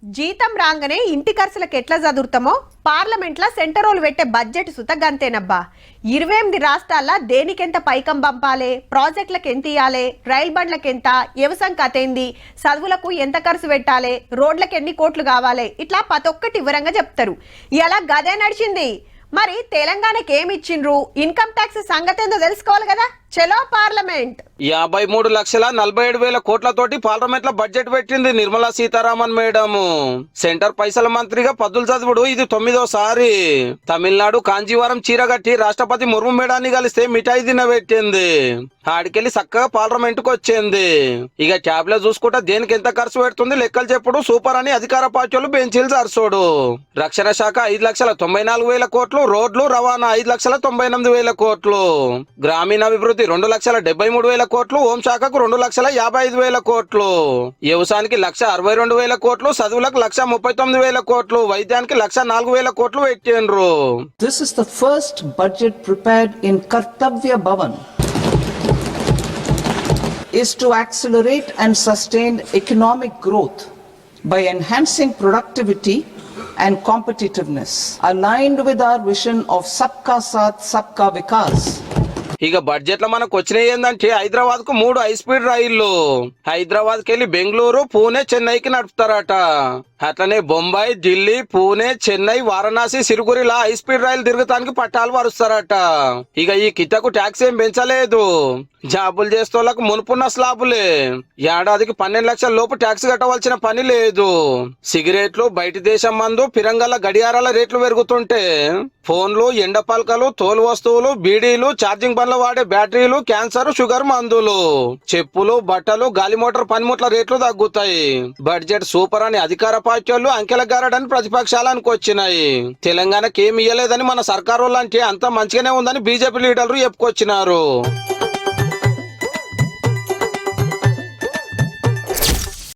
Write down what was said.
జీతం రాగానే ఇంటి ఖర్చులకు ఎట్లా చదువుతామో పార్లమెంట్లో సెంటరోలు పెట్టే బడ్జెట్ సుత గంతేనబ్బా. 28 రాష్ట్రాల్లో దేనికెంత పైకం పంపాలి, ప్రాజెక్టులకు ఎంత ఇవ్వాలి, రైలు బండ్లకు ఎంత, వ్యవసాయం కథేంది, చదువులకు ఎంత ఖర్చు పెట్టాలి, రోడ్లకు ఎన్ని కోట్లు కావాలి, ఇట్లా ప్రతి ఒక్కటి వివరంగా చెప్తారు. ఇలా గదే నడిచింది. మరి తెలంగాణకి ఏమి ఇచ్చిండ్రు, ఇన్కమ్ ట్యాక్స్ సంగతి ఏందో తెలుసుకోవాలి కదా. చలో పార్లమెంట్. 53,47,000 కోట్లతోటి పార్లమెంట్ లో బడ్జెట్ పెట్టింది నిర్మలా సీతారామన్ మేడం. సెంటర్ పైసల మంత్రిగా పద్దులు చదువుడు ఇది 9వ సారి. తమిళనాడు కాంజీవరం చీరగట్టి రాష్ట్రపతి ముర్ము మేడాన్ని కలిస్తే మిఠాయి తినబెట్టింది. ఆడికెళ్ళి చక్కగా పార్లమెంట్ కు వచ్చింది. ఇక ట్యాబ్ లో చూసుకుంటా దేనికి ఎంత ఖర్చు పెడుతుంది లెక్కలు చెప్పుడు సూపర్ అని అధికార పార్టీలు బెంచీలు జరుసోడు. రక్షణ శాఖ 5,94,000 కోట్లు, రోడ్లు రవాణా 5,98,000 కోట్లు, గ్రామీణాభివృద్ధి 2,73,000 కోట్లు, హోంశాఖకు 2,55,000 కోట్లు, వ్యవసాయానికి 1,62,000 కోట్లు, చదువులకు 1,39,000 కోట్లు, వైద్యానికి 1,04,000 కోట్లు పెట్టిండ్రు. This is the first budget prepared in Kartavya Bhavan is to accelerate and sustain economic growth by enhancing productivity and competitiveness aligned with our vision of Sabka Saath Sabka Vikas. ఇక బడ్జెట్ లో మనకు వచ్చినాయి ఏంటంటే హైదరాబాద్ కు 3 high speed రైళ్లు, హైదరాబాద్ కి వెళ్ళి బెంగళూరు, పూణే, చెన్నైకి నడుపుతారట. అట్లనే బొంబాయి, ఢిల్లీ, పూణే, చెన్నై, వారణాసి, సిరుగురిలా హై స్పీడ్ రైలు తిరుగుతానికి పట్టాలు వరుస్తారట. ఇక ఈ కిట్టకు ట్యాక్స్ ఏం పెంచలేదు. జాబులు చేస్తోళ్లకు మునుపున్న స్లాబులే. ఏడాదికి 12 లక్షల లోపు ట్యాక్స్ కట్టవలసిన పని లేదు. సిగరెట్లు, బయటి దేశం మందు, పిరంగల గడియారాల రేట్లు పెరుగుతుంటే ఫోన్లు, ఎండపల్కలు, తోలు వస్తువులు, బీడీలు, ఛార్జింగ్ బండ్లు వాడే బ్యాటరీలు, క్యాన్సర్, షుగర్ మందులు, చెప్పులు, బట్టలు, గాలి మోటార్ పనిముట్ల రేట్లు తగ్గుతాయి. బడ్జెట్ సూపర్ అని అధికార పార్టీలు అంకెల గారడని ప్రతిపక్షాలకు వచ్చినాయి. తెలంగాణకి ఏమి ఇయ్యలేదని మన సర్కారు అంటే అంత మంచిగానే ఉందని బీజేపీ లీడర్లు చెప్పుకొచ్చినారు.